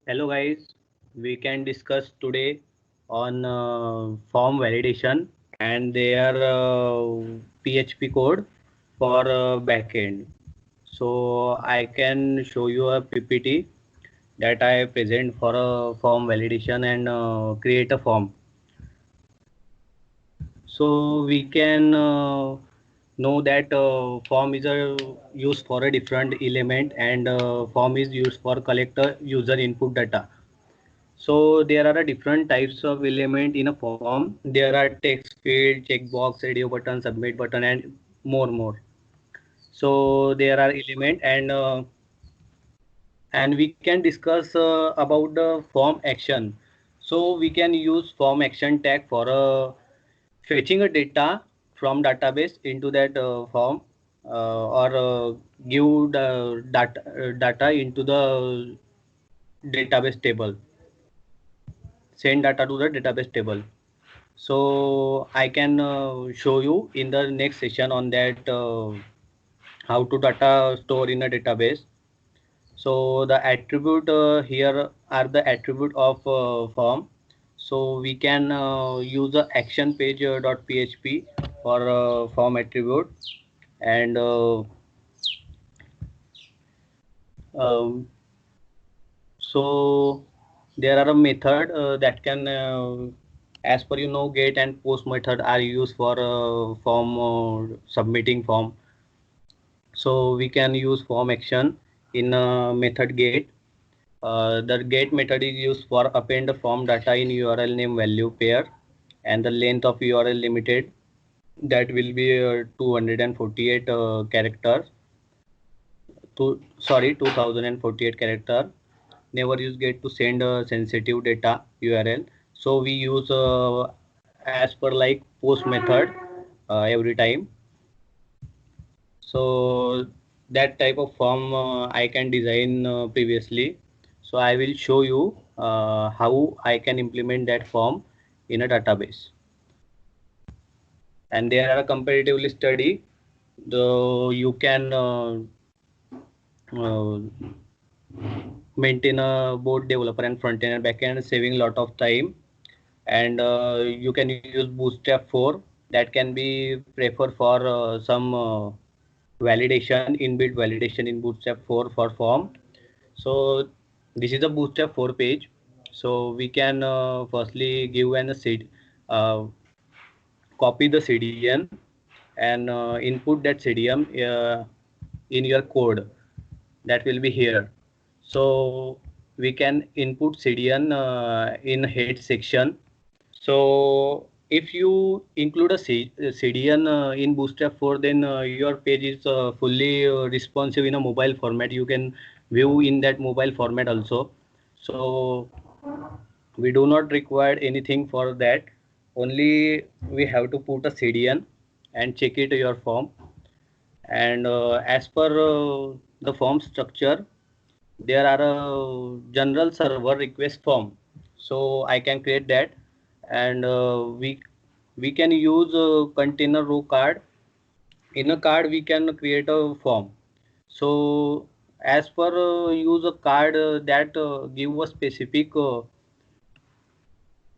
Hello guys, we can discuss today on form validation and their PHP code for backend. So I can show you a PPT that I present for a form validation and create a form. So we can know that form is used for a different element and form is used for collect user input data. So there are different types of element in a form. There are text field, checkbox, radio button, submit button, and more. So there are element and we can discuss about the form action. So we can use form action tag for fetching a data from database into that form or give the data into the database table, send data to the database table. So I can show you in the next session on that how to data store in a database. So the attribute here are the attribute of form. So we can use the action page .php for form attribute and um, so there are a method that can as per get and post method are used for form submitting form. So we can use form action in method get. The get method is used for append the form data in URL name value pair and the length of URL limited that will be 248 characters to sorry 2048 character. Never use get to send sensitive data URL. So we use as per like post method every time. So that type of form I can design previously. So I will show you how I can implement that form in a database. And there are a comparatively study, though you can uh, maintain a both developer and front end and back end, saving a lot of time. And you can use Bootstrap 4 that can be preferred for some validation, inbuilt validation in Bootstrap 4 for form. So this is a Bootstrap 4 page. So we can firstly give an uh, copy the CDN and input that CDN in your code that will be here. So we can input CDN in head section. So if you include a CDN in Bootstrap 4, then your page is fully responsive in a mobile format. You can view in that mobile format also. So we do not require anything for that. Only we have to put a CDN and check it your form. And as per the form structure, there are a general server request form. So I can create that, and we can use a container row card. In a card we can create a form. So as per use a card that give a specific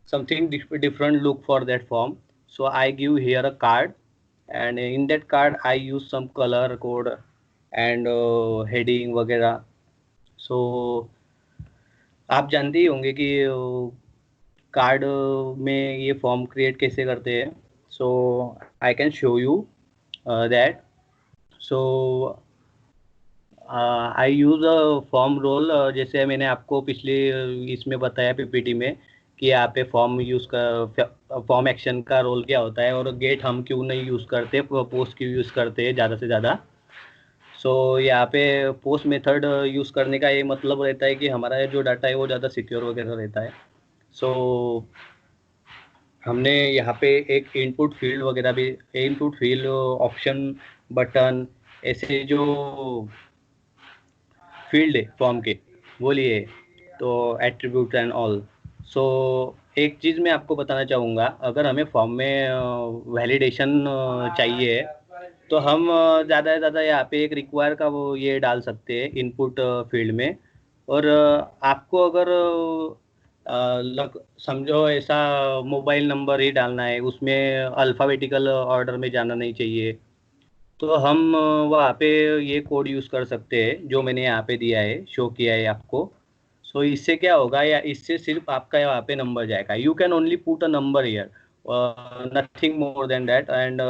something different look for that form. So I give here a card, and in that card I use some color code and heading वगैरह. So आप जानते ही होंगे कि card में ये form create कैसे करते हैं. So I can show you that. So I use a form role. जैसे मैंने आपको पिछले इसमें बताया पीपीटी में कि यहाँ पे फॉर्म यूज़ का फॉर्म एक्शन का रोल क्या होता है और गेट हम क्यों नहीं यूज़ करते, पोस्ट क्यों यूज़ करते हैं ज़्यादा से ज़्यादा. सो यहाँ पे पोस्ट मेथड यूज़ करने का ये मतलब रहता है कि हमारा जो डाटा है वो ज़्यादा सिक्योर वगैरह रहता है. सो हमने यहाँ पे एक इनपुट फील्ड वगैरह भी, इनपुट फील्ड ऑप्शन बटन ऐसे जो फील्ड है फॉर्म के वो लिए, तो एट्रीब्यूट एंड ऑल. सो एक चीज़ मैं आपको बताना चाहूँगा, अगर हमें फॉर्म में वैलिडेशन चाहिए तो हम ज़्यादा से ज़्यादा यहाँ पे एक रिक्वायर का वो ये डाल सकते हैं इनपुट फील्ड में. और आपको अगर समझो ऐसा मोबाइल नंबर ही डालना है, उसमें अल्फ़ाबेटिकल ऑर्डर में जाना नहीं चाहिए, तो हम वहाँ पे ये कोड यूज़ कर सकते हैं जो मैंने यहाँ पे दिया है, शो किया है आपको। सो इससे क्या होगा, या इससे सिर्फ आपका यहाँ पे नंबर जाएगा। You can only put a number here, nothing more than that. And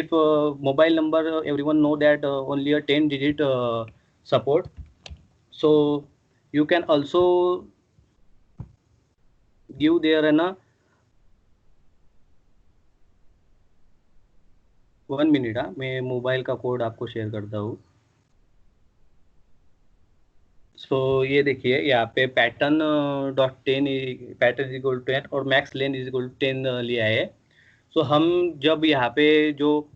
if mobile number, everyone know that only a 10 digit support, so you can also give there an 1 minute। मैं mobile का code आपको share करता हूँ। So ये देखिए यहाँ पे pattern .10, pattern is equal to 10 और max length is equal to 10 लिया है। सो हम जब यहाँ पे जो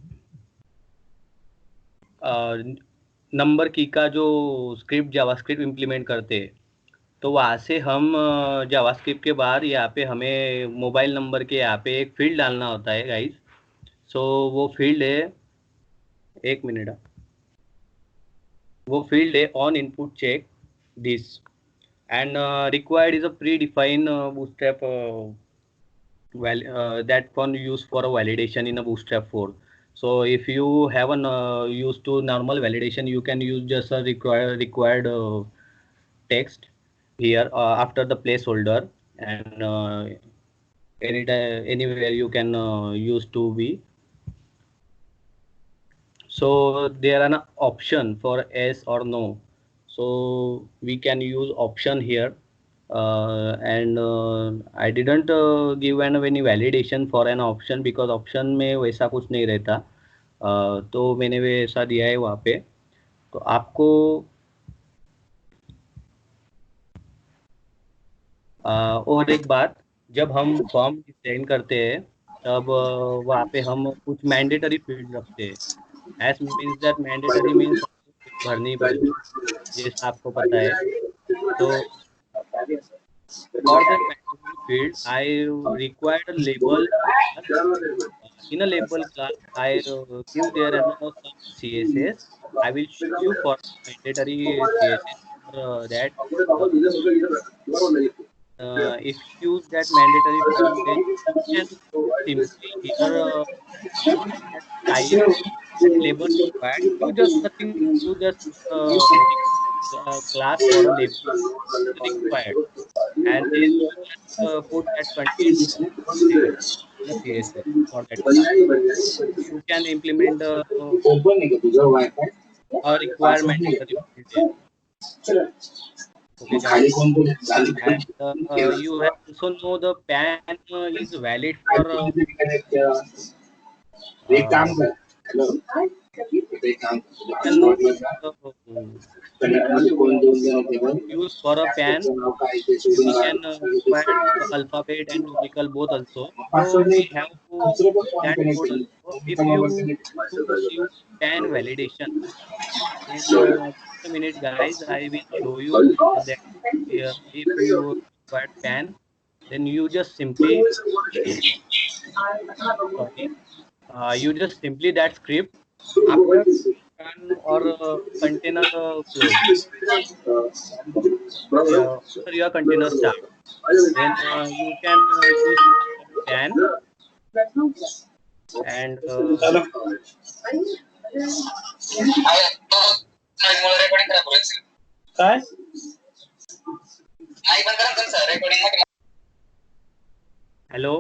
नंबर की का जो स्क्रिप्ट जावास्क्रिप्ट इम्प्लीमेंट करते हैं, तो वहाँ से हम जावास्क्रिप्ट के बाद यहाँ पे हमें मोबाइल नंबर के यहाँ पे एक फील्ड डालना होता है गाइस। सो वो फील्ड है, 1 मिनट, वो फील्ड है on input check this, and required is a predefined bootstrap that can use for a validation in a bootstrap 4. So if you have an used to normal validation, you can use just a required text here after the placeholder, and anywhere you can use to be. So there are an option for yes or no, so we can use option here. And I didn't give any validation for an option because option में वैसा कुछ नहीं रहता। तो मैंने वैसा दिया है वहाँ पे। तो आपको और एक बात, जब हम फॉर्म डिजाइन करते हैं तब वहाँ पे हम कुछ मैंडेटरी फील्ड रखते हैं। S means that mandatory means भरनी पड़ेगी, जैसा आपको पता है। तो for that mandatory field, I required a label class. In a label class, I give there some CSS. I will show you for mandatory CSS for that. If you use that mandatory field, then you can simply here use that style and label required. You just nothing. You just class for a label required, and then you just put that content there in the CSS for that class. You can implement a requirement in the field there. Okay, guys. And you have also know the PAN is valid for you can know use for a PAN. We can require alphabet and numerical both also. So we have to that code also. If you to use PAN validation, then just a minute, guys. I will show you that if you require PAN, then you just simply sorry, you just simply that script after run or container close. After your container start, then you can use PAN and काय hello.